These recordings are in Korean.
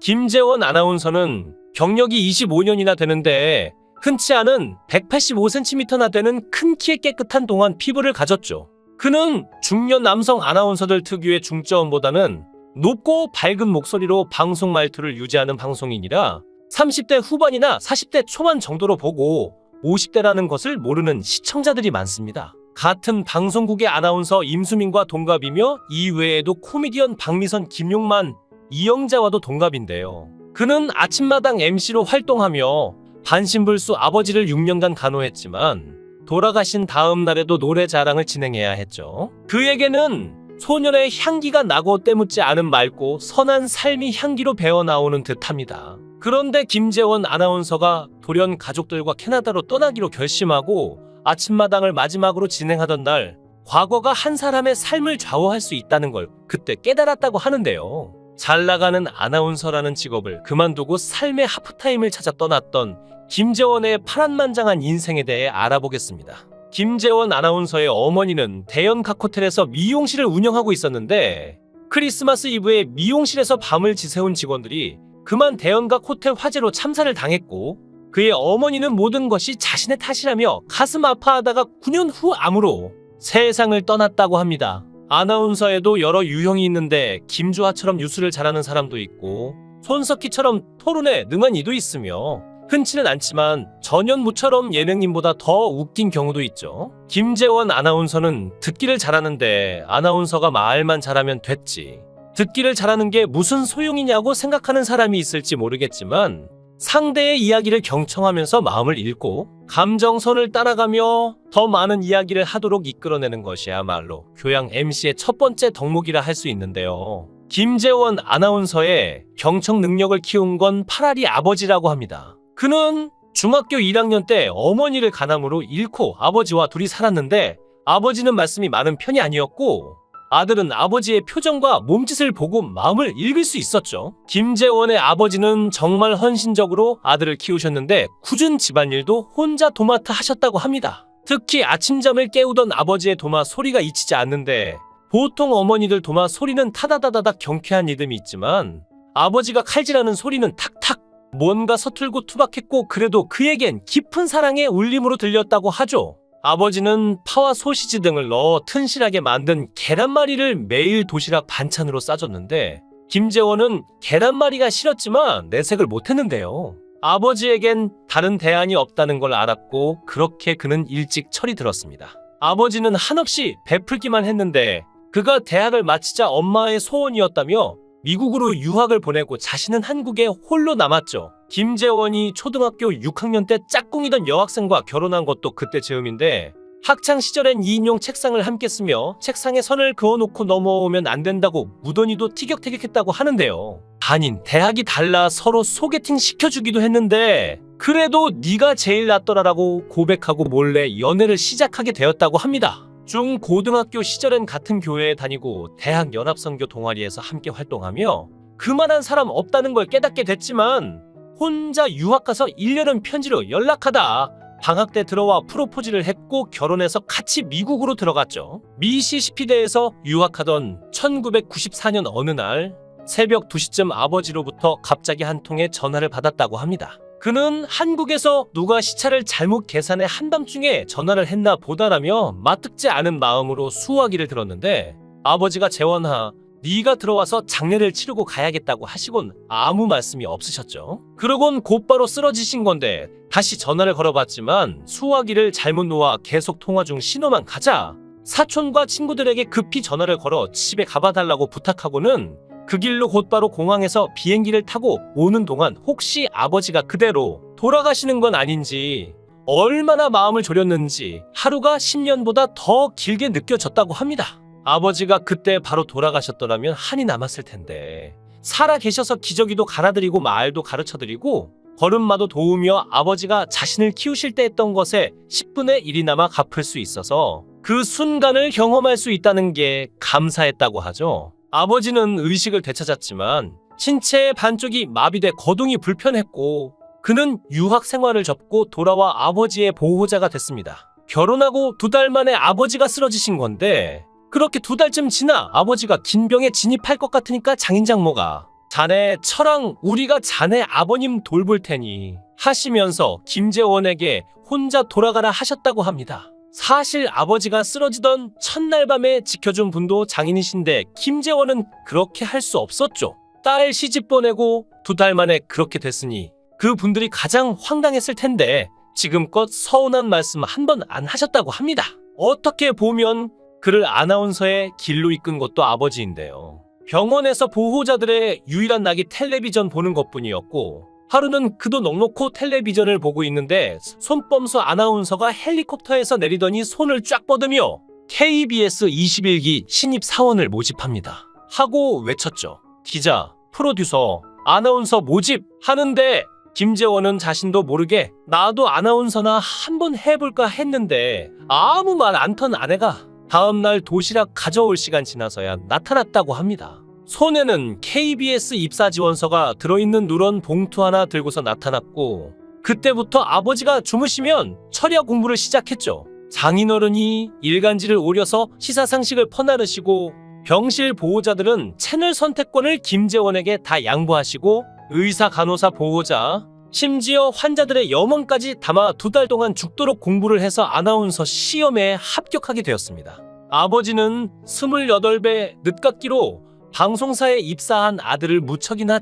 김재원 아나운서는 경력이 25년이나 되는데 흔치 않은 185cm나 되는 큰 키에 깨끗한 동안 피부를 가졌죠. 그는 중년 남성 아나운서들 특유의 중저음보다는 높고 밝은 목소리로 방송 말투를 유지하는 방송인이라 30대 후반이나 40대 초반 정도로 보고 50대라는 것을 모르는 시청자들이 많습니다. 같은 방송국의 아나운서 임수민과 동갑이며 이외에도 코미디언 박미선, 김용만, 이영자와도 동갑인데요. 그는 아침마당 MC로 활동하며 반신불수 아버지를 6년간 간호했지만 돌아가신 다음 날에도 노래 자랑을 진행해야 했죠. 그에게는 소년의 향기가 나고 때묻지 않은 맑고 선한 삶이 향기로 배어나오는 듯합니다. 그런데 김재원 아나운서가 돌연 가족들과 캐나다로 떠나기로 결심하고 아침마당을 마지막으로 진행하던 날 과거가 한 사람의 삶을 좌우할 수 있다는 걸 그때 깨달았다고 하는데요. 잘 나가는 아나운서라는 직업을 그만두고 삶의 하프타임을 찾아 떠났던 김재원의 파란만장한 인생에 대해 알아보겠습니다. 김재원 아나운서의 어머니는 대연 각호텔에서 미용실을 운영하고 있었는데 크리스마스 이브에 미용실에서 밤을 지새운 직원들이 그만 대연각 호텔 화재로 참사를 당했고 그의 어머니는 모든 것이 자신의 탓이라며 가슴 아파하다가 9년 후 암으로 세상을 떠났다고 합니다. 아나운서에도 여러 유형이 있는데 김주하처럼 뉴스를 잘하는 사람도 있고 손석희처럼 토론에 능한 이도 있으며 흔치는 않지만 전현무처럼 예능인보다 더 웃긴 경우도 있죠. 김재원 아나운서는 듣기를 잘하는데 아나운서가 말만 잘하면 됐지. 듣기를 잘하는 게 무슨 소용이냐고 생각하는 사람이 있을지 모르겠지만 상대의 이야기를 경청하면서 마음을 읽고 감정선을 따라가며 더 많은 이야기를 하도록 이끌어내는 것이야말로 교양 MC의 첫 번째 덕목이라 할 수 있는데요. 김재원 아나운서의 경청 능력을 키운 건 파라리 아버지라고 합니다. 그는 중학교 1학년 때 어머니를 간암으로 잃고 아버지와 둘이 살았는데 아버지는 말씀이 많은 편이 아니었고 아들은 아버지의 표정과 몸짓을 보고 마음을 읽을 수 있었죠. 김재원의 아버지는 정말 헌신적으로 아들을 키우셨는데 굳은 집안일도 혼자 도맡아 하셨다고 합니다. 특히 아침잠을 깨우던 아버지의 도마 소리가 잊히지 않는데 보통 어머니들 도마 소리는 타다다다닥 경쾌한 리듬이 있지만 아버지가 칼질하는 소리는 탁탁 뭔가 서툴고 투박했고 그래도 그에겐 깊은 사랑의 울림으로 들렸다고 하죠. 아버지는 파와 소시지 등을 넣어 튼실하게 만든 계란말이를 매일 도시락 반찬으로 싸줬는데 김재원은 계란말이가 싫었지만 내색을 못했는데요. 아버지에겐 다른 대안이 없다는 걸 알았고 그렇게 그는 일찍 철이 들었습니다. 아버지는 한없이 베풀기만 했는데 그가 대학을 마치자 엄마의 소원이었다며 미국으로 유학을 보내고 자신은 한국에 홀로 남았죠. 김재원이 초등학교 6학년 때 짝꿍이던 여학생과 결혼한 것도 그때 즈음인데 학창 시절엔 2인용 책상을 함께 쓰며 책상에 선을 그어놓고 넘어오면 안 된다고 무던히도 티격태격했다고 하는데요. 아닌 대학이 달라 서로 소개팅 시켜주기도 했는데 그래도 네가 제일 낫더라라고 고백하고 몰래 연애를 시작하게 되었다고 합니다. 중고등학교 시절엔 같은 교회에 다니고 대학 연합선교 동아리에서 함께 활동하며 그만한 사람 없다는 걸 깨닫게 됐지만 혼자 유학 가서 1년은 편지로 연락하다 방학 때 들어와 프로포즈를 했고 결혼해서 같이 미국으로 들어갔죠. 미시시피대에서 유학하던 1994년 어느 날 새벽 2시쯤 아버지로부터 갑자기 한 통의 전화를 받았다고 합니다. 그는 한국에서 누가 시차를 잘못 계산해 한밤중에 전화를 했나 보다라며 마뜩지 않은 마음으로 수화기를 들었는데 아버지가 재원아 네가 들어와서 장례를 치르고 가야겠다고 하시곤 아무 말씀이 없으셨죠. 그러곤 곧바로 쓰러지신 건데 다시 전화를 걸어봤지만 수화기를 잘못 놓아 계속 통화 중 신호만 가자 사촌과 친구들에게 급히 전화를 걸어 집에 가봐달라고 부탁하고는 그 길로 곧바로 공항에서 비행기를 타고 오는 동안 혹시 아버지가 그대로 돌아가시는 건 아닌지 얼마나 마음을 졸였는지 하루가 10년보다 더 길게 느껴졌다고 합니다. 아버지가 그때 바로 돌아가셨더라면 한이 남았을 텐데 살아 계셔서 기저귀도 갈아드리고 말도 가르쳐드리고 걸음마도 도우며 아버지가 자신을 키우실 때 했던 것에 10분의 1이나마 갚을 수 있어서 그 순간을 경험할 수 있다는 게 감사했다고 하죠. 아버지는 의식을 되찾았지만 신체의 반쪽이 마비돼 거동이 불편했고 그는 유학 생활을 접고 돌아와 아버지의 보호자가 됐습니다. 결혼하고 2달 만에 아버지가 쓰러지신 건데 그렇게 2달쯤 지나 아버지가 긴 병에 진입할 것 같으니까 장인장모가 자네 처랑 우리가 자네 아버님 돌볼 테니 하시면서 김재원에게 혼자 돌아가라 하셨다고 합니다. 사실 아버지가 쓰러지던 첫날 밤에 지켜준 분도 장인이신데 김재원은 그렇게 할 수 없었죠. 딸 시집 보내고 2달 만에 그렇게 됐으니 그 분들이 가장 황당했을 텐데 지금껏 서운한 말씀 한 번 안 하셨다고 합니다. 어떻게 보면 그를 아나운서의 길로 이끈 것도 아버지인데요. 병원에서 보호자들의 유일한 낙이 텔레비전 보는 것뿐이었고 하루는 그도 넉넉히 텔레비전을 보고 있는데 손범수 아나운서가 헬리콥터에서 내리더니 손을 쫙 뻗으며 KBS 21기 신입 사원을 모집합니다. 하고 외쳤죠. 기자, 프로듀서, 아나운서 모집 하는데 김재원은 자신도 모르게 나도 아나운서나 한번 해볼까 했는데 아무 말 안 턴 아내가 다음날 도시락 가져올 시간 지나서야 나타났다고 합니다. 손에는 KBS 입사 지원서가 들어있는 누런 봉투 하나 들고서 나타났고 그때부터 아버지가 주무시면 철야 공부를 시작했죠. 장인어른이 일간지를 오려서 시사상식을 퍼나르시고 병실 보호자들은 채널 선택권을 김재원에게 다 양보하시고 의사, 간호사, 보호자, 심지어 환자들의 염원까지 담아 2달 동안 죽도록 공부를 해서 아나운서 시험에 합격하게 되었습니다. 아버지는 28배 늦깎이로 방송사에 입사한 아들을 무척이나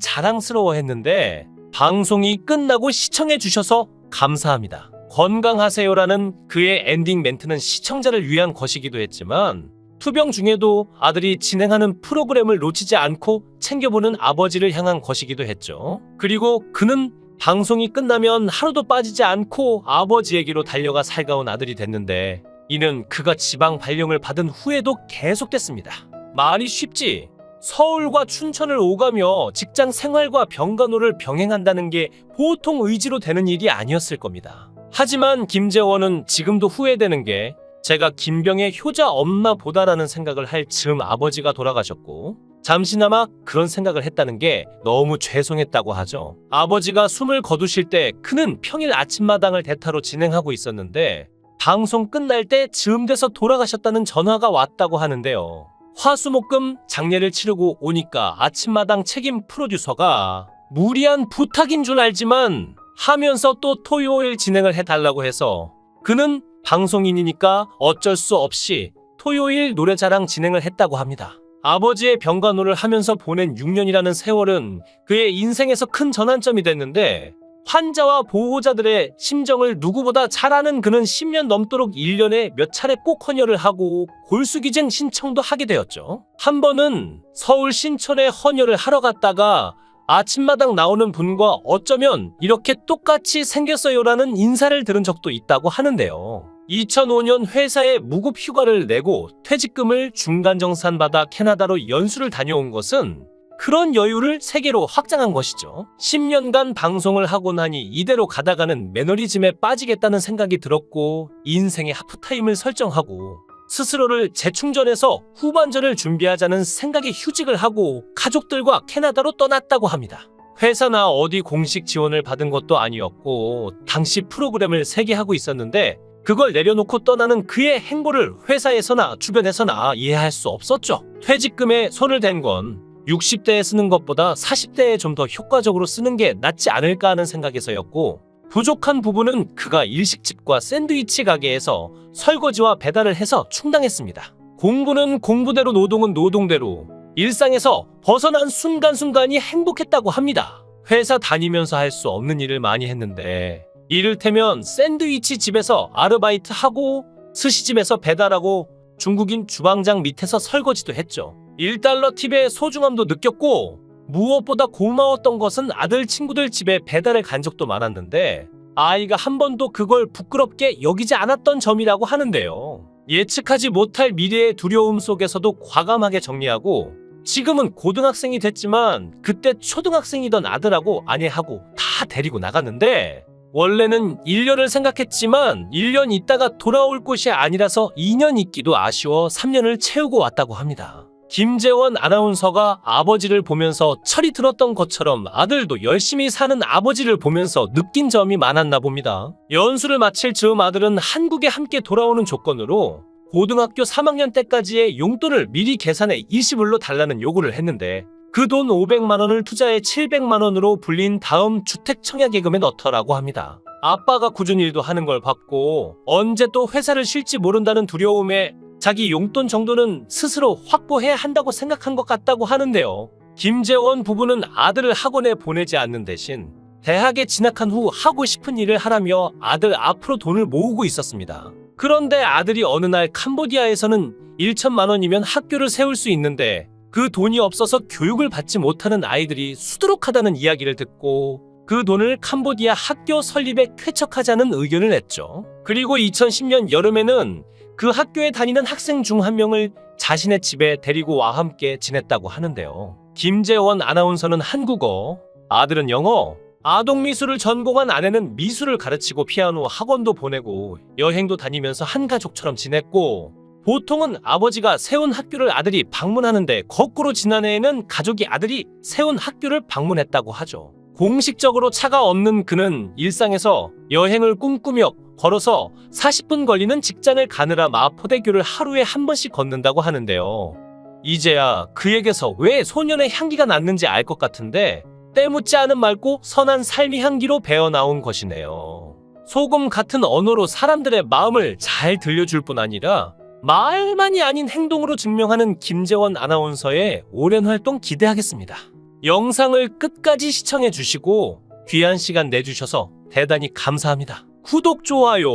자랑스러워했는데 방송이 끝나고 시청해 주셔서 감사합니다. 건강하세요라는 그의 엔딩 멘트는 시청자를 위한 것이기도 했지만 투병 중에도 아들이 진행하는 프로그램을 놓치지 않고 챙겨보는 아버지를 향한 것이기도 했죠. 그리고 그는 방송이 끝나면 하루도 빠지지 않고 아버지에게로 달려가 살가운 아들이 됐는데 이는 그가 지방 발령을 받은 후에도 계속됐습니다. 말이 쉽지. 서울과 춘천을 오가며 직장 생활과 병간호를 병행한다는 게 보통 의지로 되는 일이 아니었을 겁니다. 하지만 김재원은 지금도 후회되는 게 제가 김병의 효자 엄마보다라는 생각을 할 즈음 아버지가 돌아가셨고 잠시나마 그런 생각을 했다는 게 너무 죄송했다고 하죠. 아버지가 숨을 거두실 때 그는 평일 아침마당을 대타로 진행하고 있었는데 방송 끝날 때 즈음 돼서 돌아가셨다는 전화가 왔다고 하는데요. 화수목금 장례를 치르고 오니까 아침마당 책임 프로듀서가 무리한 부탁인 줄 알지만 하면서 또 토요일 진행을 해달라고 해서 그는 방송인이니까 어쩔 수 없이 토요일 노래자랑 진행을 했다고 합니다. 아버지의 병간호를 하면서 보낸 6년이라는 세월은 그의 인생에서 큰 전환점이 됐는데 환자와 보호자들의 심정을 누구보다 잘 아는 그는 10년 넘도록 1년에 몇 차례 꼭 헌혈을 하고 골수기증 신청도 하게 되었죠. 한 번은 서울 신촌에 헌혈을 하러 갔다가 아침마당 나오는 분과 어쩌면 이렇게 똑같이 생겼어요라는 인사를 들은 적도 있다고 하는데요. 2005년 회사에 무급 휴가를 내고 퇴직금을 중간 정산받아 캐나다로 연수를 다녀온 것은 그런 여유를 세계로 확장한 것이죠. 10년간 방송을 하고 나니 이대로 가다가는 매너리즘에 빠지겠다는 생각이 들었고 인생의 하프타임을 설정하고 스스로를 재충전해서 후반전을 준비하자는 생각에 휴직을 하고 가족들과 캐나다로 떠났다고 합니다. 회사나 어디 공식 지원을 받은 것도 아니었고 당시 프로그램을 3개 하고 있었는데 그걸 내려놓고 떠나는 그의 행보를 회사에서나 주변에서나 이해할 수 없었죠. 퇴직금에 손을 댄 건 60대에 쓰는 것보다 40대에 좀 더 효과적으로 쓰는 게 낫지 않을까 하는 생각에서였고 부족한 부분은 그가 일식집과 샌드위치 가게에서 설거지와 배달을 해서 충당했습니다. 공부는 공부대로 노동은 노동대로 일상에서 벗어난 순간순간이 행복했다고 합니다. 회사 다니면서 할 수 없는 일을 많이 했는데 이를테면 샌드위치 집에서 아르바이트하고 스시집에서 배달하고 중국인 주방장 밑에서 설거지도 했죠. 1달러 팁의 소중함도 느꼈고 무엇보다 고마웠던 것은 아들 친구들 집에 배달을 간 적도 많았는데 아이가 한 번도 그걸 부끄럽게 여기지 않았던 점이라고 하는데요. 예측하지 못할 미래의 두려움 속에서도 과감하게 정리하고 지금은 고등학생이 됐지만 그때 초등학생이던 아들하고 아내하고 다 데리고 나갔는데 원래는 1년을 생각했지만 1년 있다가 돌아올 곳이 아니라서 2년 있기도 아쉬워 3년을 채우고 왔다고 합니다. 김재원 아나운서가 아버지를 보면서 철이 들었던 것처럼 아들도 열심히 사는 아버지를 보면서 느낀 점이 많았나 봅니다. 연수를 마칠 즈음 아들은 한국에 함께 돌아오는 조건으로 고등학교 3학년 때까지의 용돈을 미리 계산해 일시불로 달라는 요구를 했는데 그 돈 500만 원을 투자해 700만 원으로 불린 다음 주택 청약예금에 넣더라고 합니다. 아빠가 꾸준히 일도 하는 걸 봤고 언제 또 회사를 쉴지 모른다는 두려움에 자기 용돈 정도는 스스로 확보해야 한다고 생각한 것 같다고 하는데요. 김재원 부부는 아들을 학원에 보내지 않는 대신 대학에 진학한 후 하고 싶은 일을 하라며 아들 앞으로 돈을 모으고 있었습니다. 그런데 아들이 어느 날 캄보디아에서는 1천만 원이면 학교를 세울 수 있는데 그 돈이 없어서 교육을 받지 못하는 아이들이 수두룩하다는 이야기를 듣고 그 돈을 캄보디아 학교 설립에 쾌척하자는 의견을 냈죠. 그리고 2010년 여름에는 그 학교에 다니는 학생 중 한 명을 자신의 집에 데리고 와 함께 지냈다고 하는데요. 김재원 아나운서는 한국어, 아들은 영어, 아동미술을 전공한 아내는 미술을 가르치고 피아노 학원도 보내고 여행도 다니면서 한 가족처럼 지냈고 보통은 아버지가 세운 학교를 아들이 방문하는데 거꾸로 지난해에는 가족이 아들이 세운 학교를 방문했다고 하죠. 공식적으로 차가 없는 그는 일상에서 여행을 꿈꾸며 걸어서 40분 걸리는 직장을 가느라 마포대교를 하루에 한 번씩 걷는다고 하는데요. 이제야 그에게서 왜 소년의 향기가 났는지 알 것 같은데 때묻지 않은 맑고 선한 삶의 향기로 배어나온 것이네요. 소금 같은 언어로 사람들의 마음을 잘 들려줄 뿐 아니라 말만이 아닌 행동으로 증명하는 김재원 아나운서의 오랜 활동 기대하겠습니다. 영상을 끝까지 시청해 주시고 귀한 시간 내주셔서 대단히 감사합니다. 구독, 좋아요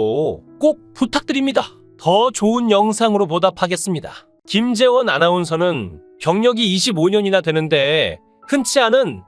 꼭 부탁드립니다. 더 좋은 영상으로 보답하겠습니다. 김재원 아나운서는 경력이 25년이나 되는데 흔치 않은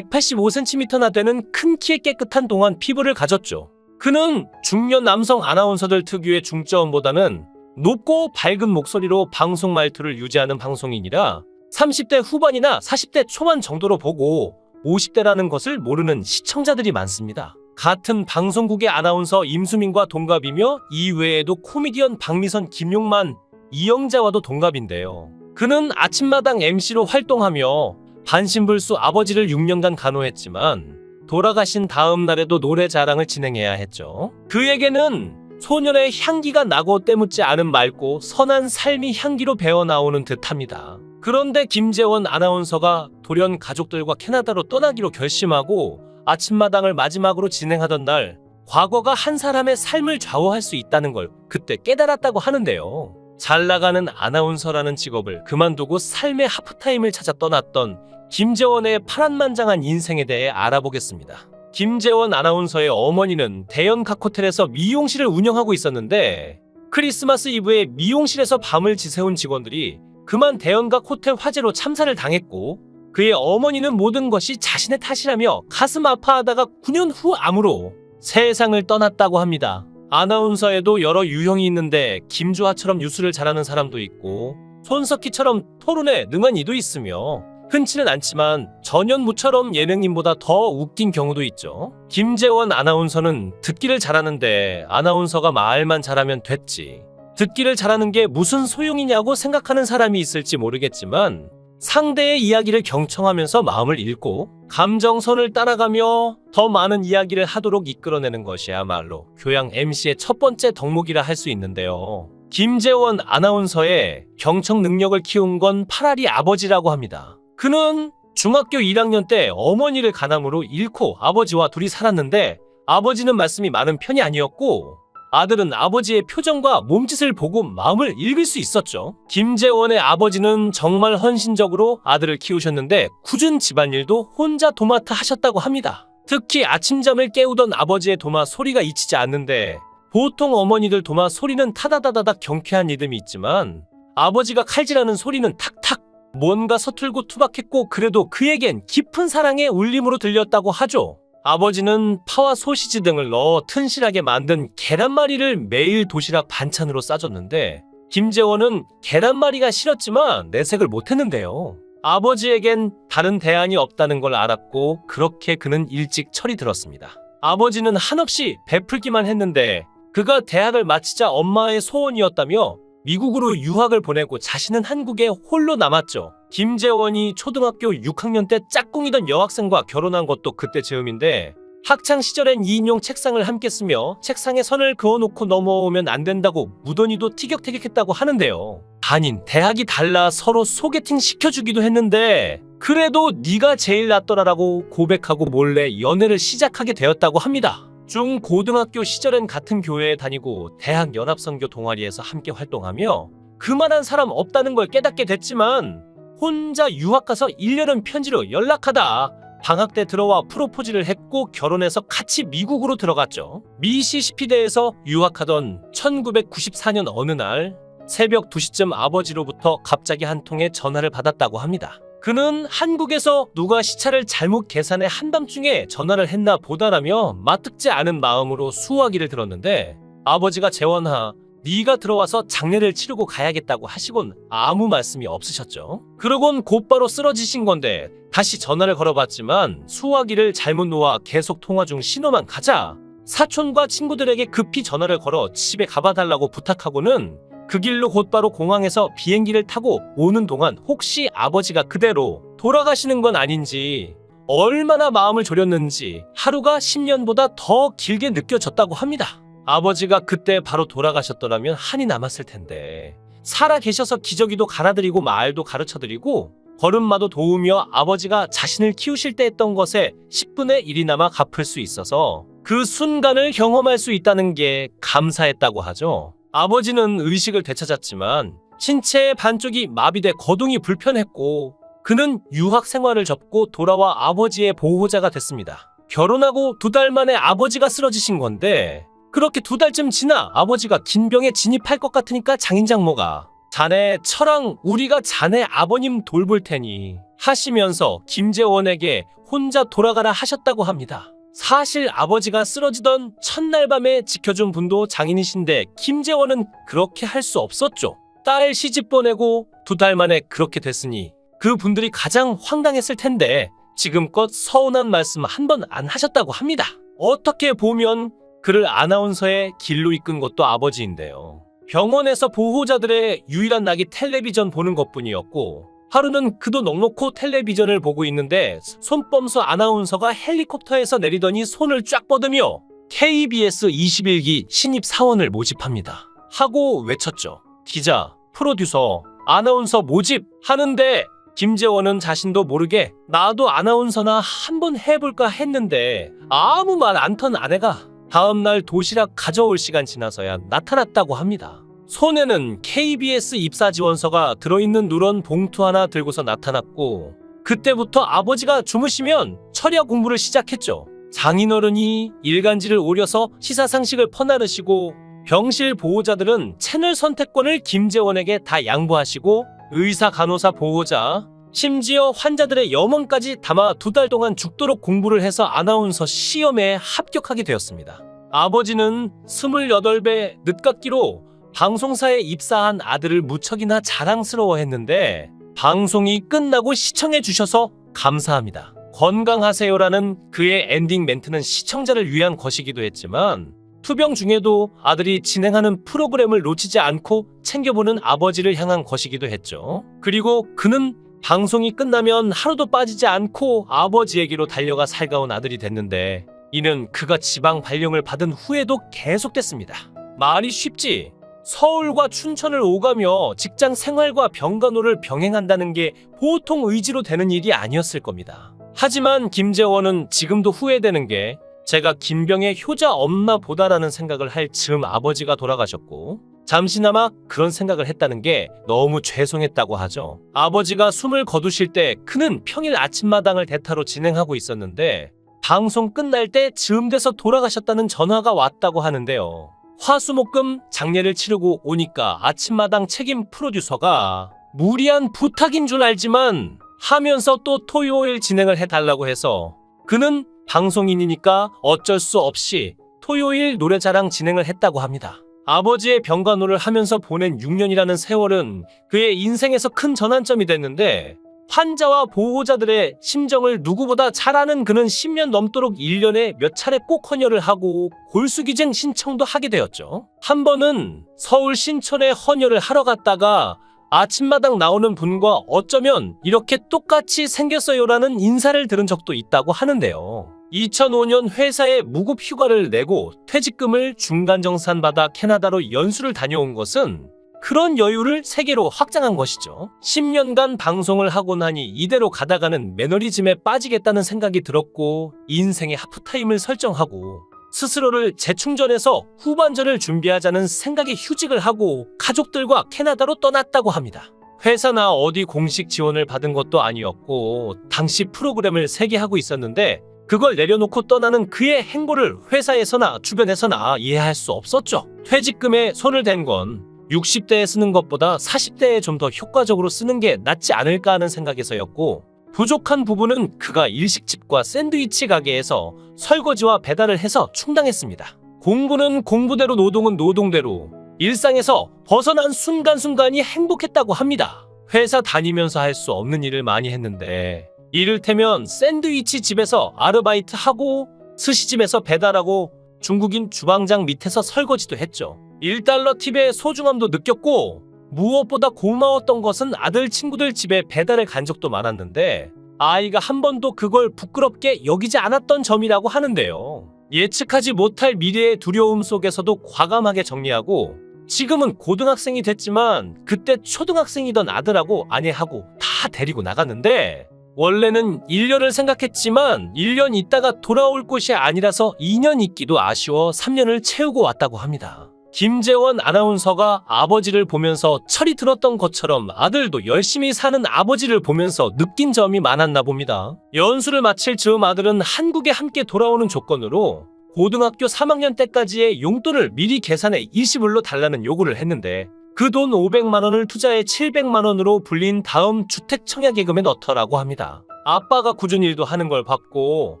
185cm나 되는 큰 키에 깨끗한 동안 피부를 가졌죠. 그는 중년 남성 아나운서들 특유의 중저음보다는 높고 밝은 목소리로 방송 말투를 유지하는 방송인이라 30대 후반이나 40대 초반 정도로 보고 50대라는 것을 모르는 시청자들이 많습니다. 같은 방송국의 아나운서 임수민과 동갑이며 이외에도 코미디언 박미선, 김용만, 이영자와도 동갑인데요. 그는 아침마당 MC로 활동하며 반신불수 아버지를 6년간 간호했지만 돌아가신 다음 날에도 노래 자랑을 진행해야 했죠. 그에게는 소년의 향기가 나고 때묻지 않은 맑고 선한 삶이 향기로 배어나오는 듯합니다. 그런데 김재원 아나운서가 돌연 가족들과 캐나다로 떠나기로 결심하고 아침마당을 마지막으로 진행하던 날 과거가 한 사람의 삶을 좌우할 수 있다는 걸 그때 깨달았다고 하는데요. 잘 나가는 아나운서라는 직업을 그만두고 삶의 하프타임을 찾아 떠났던 김재원의 파란만장한 인생에 대해 알아보겠습니다. 김재원 아나운서의 어머니는 대형 각호텔에서 미용실을 운영하고 있었는데 크리스마스 이브에 미용실에서 밤을 지새운 직원들이 그만 대형각 호텔 화재로 참사를 당했고 그의 어머니는 모든 것이 자신의 탓이라며 가슴 아파하다가 9년 후 암으로 세상을 떠났다고 합니다. 아나운서에도 여러 유형이 있는데 김주하처럼 뉴스를 잘하는 사람도 있고 손석희처럼 토론에 능한 이도 있으며 흔치는 않지만 전현무처럼 예능인보다 더 웃긴 경우도 있죠. 김재원 아나운서는 듣기를 잘하는데 아나운서가 말만 잘하면 됐지. 듣기를 잘하는 게 무슨 소용이냐고 생각하는 사람이 있을지 모르겠지만 상대의 이야기를 경청하면서 마음을 읽고 감정선을 따라가며 더 많은 이야기를 하도록 이끌어내는 것이야말로 교양 MC의 첫 번째 덕목이라 할 수 있는데요. 김재원 아나운서의 경청 능력을 키운 건 파라리 아버지라고 합니다. 그는 중학교 1학년 때 어머니를 간암으로 잃고 아버지와 둘이 살았는데 아버지는 말씀이 많은 편이 아니었고 아들은 아버지의 표정과 몸짓을 보고 마음을 읽을 수 있었죠. 김재원의 아버지는 정말 헌신적으로 아들을 키우셨는데 굳은 집안일도 혼자 도맡아 하셨다고 합니다. 특히 아침잠을 깨우던 아버지의 도마 소리가 잊히지 않는데 보통 어머니들 도마 소리는 타다다다닥 경쾌한 리듬이 있지만 아버지가 칼질하는 소리는 탁탁 뭔가 서툴고 투박했고 그래도 그에겐 깊은 사랑의 울림으로 들렸다고 하죠. 아버지는 파와 소시지 등을 넣어 튼실하게 만든 계란말이를 매일 도시락 반찬으로 싸줬는데 김재원은 계란말이가 싫었지만 내색을 못했는데요. 아버지에겐 다른 대안이 없다는 걸 알았고 그렇게 그는 일찍 철이 들었습니다. 아버지는 한없이 베풀기만 했는데 그가 대학을 마치자 엄마의 소원이었다며 미국으로 유학을 보내고 자신은 한국에 홀로 남았죠. 김재원이 초등학교 6학년 때 짝꿍이던 여학생과 결혼한 것도 그때 즈음인데 학창시절엔 2인용 책상을 함께 쓰며 책상에 선을 그어놓고 넘어오면 안 된다고 무던히도 티격태격했다고 하는데요. 아닌 대학이 달라 서로 소개팅 시켜주기도 했는데 그래도 네가 제일 낫더라라고 고백하고 몰래 연애를 시작하게 되었다고 합니다. 중고등학교 시절엔 같은 교회에 다니고 대학 연합선교 동아리에서 함께 활동하며 그만한 사람 없다는 걸 깨닫게 됐지만 혼자 유학 가서 1년은 편지로 연락하다 방학 때 들어와 프로포즈를 했고 결혼해서 같이 미국으로 들어갔죠. 미시시피대에서 유학하던 1994년 어느 날 새벽 2시쯤 아버지로부터 갑자기 한 통의 전화를 받았다고 합니다. 그는 한국에서 누가 시차를 잘못 계산해 한밤중에 전화를 했나 보다라며 마뜩지 않은 마음으로 수화기를 들었는데 아버지가 재원아 네가 들어와서 장례를 치르고 가야겠다고 하시곤 아무 말씀이 없으셨죠. 그러곤 곧바로 쓰러지신 건데 다시 전화를 걸어봤지만 수화기를 잘못 놓아 계속 통화 중 신호만 가자 사촌과 친구들에게 급히 전화를 걸어 집에 가봐달라고 부탁하고는 그 길로 곧바로 공항에서 비행기를 타고 오는 동안 혹시 아버지가 그대로 돌아가시는 건 아닌지 얼마나 마음을 졸였는지 하루가 10년보다 더 길게 느껴졌다고 합니다. 아버지가 그때 바로 돌아가셨더라면 한이 남았을 텐데 살아 계셔서 기저귀도 갈아드리고 말도 가르쳐드리고 걸음마도 도우며 아버지가 자신을 키우실 때 했던 것에 10분의 1이나마 갚을 수 있어서 그 순간을 경험할 수 있다는 게 감사했다고 하죠. 아버지는 의식을 되찾았지만 신체의 반쪽이 마비돼 거동이 불편했고 그는 유학 생활을 접고 돌아와 아버지의 보호자가 됐습니다. 결혼하고 2달 만에 아버지가 쓰러지신 건데 그렇게 2달쯤 지나 아버지가 긴 병에 진입할 것 같으니까 장인장모가 자네 처랑 우리가 자네 아버님 돌볼 테니 하시면서 김재원에게 혼자 돌아가라 하셨다고 합니다. 사실 아버지가 쓰러지던 첫날 밤에 지켜준 분도 장인이신데 김재원은 그렇게 할 수 없었죠. 딸 시집 보내고 2달 만에 그렇게 됐으니 그 분들이 가장 황당했을 텐데 지금껏 서운한 말씀 한 번 안 하셨다고 합니다. 어떻게 보면 그를 아나운서의 길로 이끈 것도 아버지인데요. 병원에서 보호자들의 유일한 낙이 텔레비전 보는 것뿐이었고 하루는 그도 넋놓고 텔레비전을 보고 있는데 손범수 아나운서가 헬리콥터에서 내리더니 손을 쫙 뻗으며 KBS 21기 신입 사원을 모집합니다. 하고 외쳤죠. 기자, 프로듀서, 아나운서 모집 하는데 김재원은 자신도 모르게 나도 아나운서나 한번 해볼까 했는데 아무 말 안 턴 아내가 다음날 도시락 가져올 시간 지나서야 나타났다고 합니다. 손에는 KBS 입사 지원서가 들어있는 누런 봉투 하나 들고서 나타났고 그때부터 아버지가 주무시면 철야 공부를 시작했죠. 장인어른이 일간지를 오려서 시사상식을 퍼나르시고 병실 보호자들은 채널 선택권을 김재원에게 다 양보하시고 의사, 간호사, 보호자, 심지어 환자들의 염원까지 담아 2달 동안 죽도록 공부를 해서 아나운서 시험에 합격하게 되었습니다. 아버지는 28배 늦깎이로 방송사에 입사한 아들을 무척이나 자랑스러워했는데 방송이 끝나고 시청해 주셔서 감사합니다. 건강하세요라는 그의 엔딩 멘트는 시청자를 위한 것이기도 했지만 투병 중에도 아들이 진행하는 프로그램을 놓치지 않고 챙겨보는 아버지를 향한 것이기도 했죠. 그리고 그는 방송이 끝나면 하루도 빠지지 않고 아버지에게로 달려가 살가운 아들이 됐는데 이는 그가 지방 발령을 받은 후에도 계속됐습니다. 말이 쉽지 서울과 춘천을 오가며 직장 생활과 병간호를 병행한다는 게 보통 의지로 되는 일이 아니었을 겁니다. 하지만 김재원은 지금도 후회되는 게 제가 김병의 효자 없나 보다라는 생각을 할 즈음 아버지가 돌아가셨고 잠시나마 그런 생각을 했다는 게 너무 죄송했다고 하죠. 아버지가 숨을 거두실 때 그는 평일 아침마당을 대타로 진행하고 있었는데 방송 끝날 때 즈음 돼서 돌아가셨다는 전화가 왔다고 하는데요. 화수목금 장례를 치르고 오니까 아침마당 책임 프로듀서가 무리한 부탁인 줄 알지만 하면서 또 토요일 진행을 해달라고 해서 그는 방송인이니까 어쩔 수 없이 토요일 노래자랑 진행을 했다고 합니다. 아버지의 병간호를 하면서 보낸 6년이라는 세월은 그의 인생에서 큰 전환점이 됐는데 환자와 보호자들의 심정을 누구보다 잘 아는 그는 10년 넘도록 1년에 몇 차례 꼭 헌혈을 하고 골수기증 신청도 하게 되었죠. 한 번은 서울 신촌에 헌혈을 하러 갔다가 아침마당 나오는 분과 어쩌면 이렇게 똑같이 생겼어요라는 인사를 들은 적도 있다고 하는데요. 2005년 회사에 무급 휴가를 내고 퇴직금을 중간정산받아 캐나다로 연수를 다녀온 것은 그런 여유를 세계로 확장한 것이죠. 10년간 방송을 하고 나니 이대로 가다가는 매너리즘에 빠지겠다는 생각이 들었고 인생의 하프타임을 설정하고 스스로를 재충전해서 후반전을 준비하자는 생각에 휴직을 하고 가족들과 캐나다로 떠났다고 합니다. 회사나 어디 공식 지원을 받은 것도 아니었고 당시 프로그램을 3개 하고 있었는데 그걸 내려놓고 떠나는 그의 행보를 회사에서나 주변에서나 이해할 수 없었죠. 퇴직금에 손을 댄 건 60대에 쓰는 것보다 40대에 좀 더 효과적으로 쓰는 게 낫지 않을까 하는 생각에서였고 부족한 부분은 그가 일식집과 샌드위치 가게에서 설거지와 배달을 해서 충당했습니다. 공부는 공부대로 노동은 노동대로 일상에서 벗어난 순간순간이 행복했다고 합니다. 회사 다니면서 할 수 없는 일을 많이 했는데 이를테면 샌드위치 집에서 아르바이트하고 스시집에서 배달하고 중국인 주방장 밑에서 설거지도 했죠. 1달러 팁의 소중함도 느꼈고 무엇보다 고마웠던 것은 아들 친구들 집에 배달을 간 적도 많았는데 아이가 한 번도 그걸 부끄럽게 여기지 않았던 점이라고 하는데요. 예측하지 못할 미래의 두려움 속에서도 과감하게 정리하고 지금은 고등학생이 됐지만 그때 초등학생이던 아들하고 아내하고 다 데리고 나갔는데 원래는 1년을 생각했지만 1년 있다가 돌아올 곳이 아니라서 2년 있기도 아쉬워 3년을 채우고 왔다고 합니다. 김재원 아나운서가 아버지를 보면서 철이 들었던 것처럼 아들도 열심히 사는 아버지를 보면서 느낀 점이 많았나 봅니다. 연수를 마칠 즈음 아들은 한국에 함께 돌아오는 조건으로 고등학교 3학년 때까지의 용돈을 미리 계산해 일시불로 달라는 요구를 했는데 그 돈 500만 원을 투자해 700만 원으로 불린 다음 주택청약예금에 넣더라고 합니다. 아빠가 꾸준히 일도 하는 걸 봤고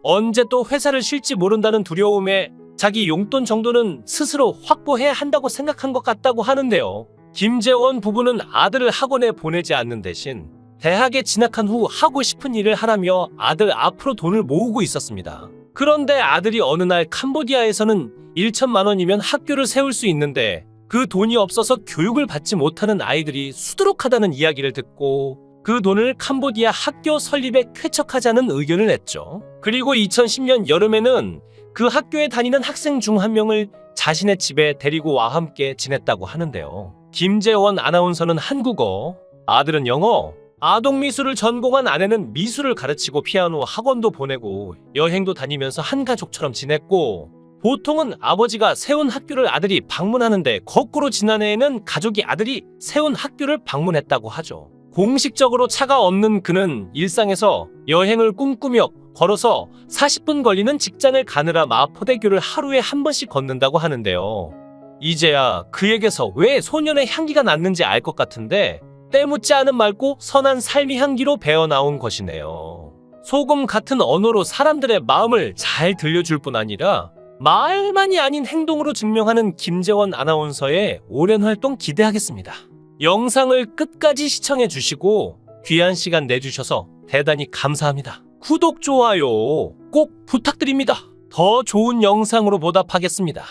언제 또 회사를 쉴지 모른다는 두려움에 자기 용돈 정도는 스스로 확보해야 한다고 생각한 것 같다고 하는데요. 김재원 부부는 아들을 학원에 보내지 않는 대신 대학에 진학한 후 하고 싶은 일을 하라며 아들 앞으로 돈을 모으고 있었습니다. 그런데 아들이 어느 날 캄보디아에서는 1천만 원이면 학교를 세울 수 있는데 그 돈이 없어서 교육을 받지 못하는 아이들이 수두룩하다는 이야기를 듣고 그 돈을 캄보디아 학교 설립에 쾌척하자는 의견을 냈죠. 그리고 2010년 여름에는 그 학교에 다니는 학생 중 한 명을 자신의 집에 데리고 와 함께 지냈다고 하는데요. 김재원 아나운서는 한국어, 아들은 영어, 아동미술을 전공한 아내는 미술을 가르치고 피아노 학원도 보내고 여행도 다니면서 한 가족처럼 지냈고 보통은 아버지가 세운 학교를 아들이 방문하는데 거꾸로 지난해에는 가족이 아들이 세운 학교를 방문했다고 하죠. 공식적으로 차가 없는 그는 일상에서 여행을 꿈꾸며 걸어서 40분 걸리는 직장을 가느라 마포대교를 하루에 한 번씩 걷는다고 하는데요. 이제야 그에게서 왜 소년의 향기가 났는지 알 것 같은데 때묻지 않은 맑고 선한 삶의 향기로 배어나온 것이네요. 소금 같은 언어로 사람들의 마음을 잘 들려줄 뿐 아니라 말만이 아닌 행동으로 증명하는 김재원 아나운서의 오랜 활동 기대하겠습니다. 영상을 끝까지 시청해 주시고 귀한 시간 내주셔서 대단히 감사합니다. 구독, 좋아요 꼭 부탁드립니다. 더 좋은 영상으로 보답하겠습니다.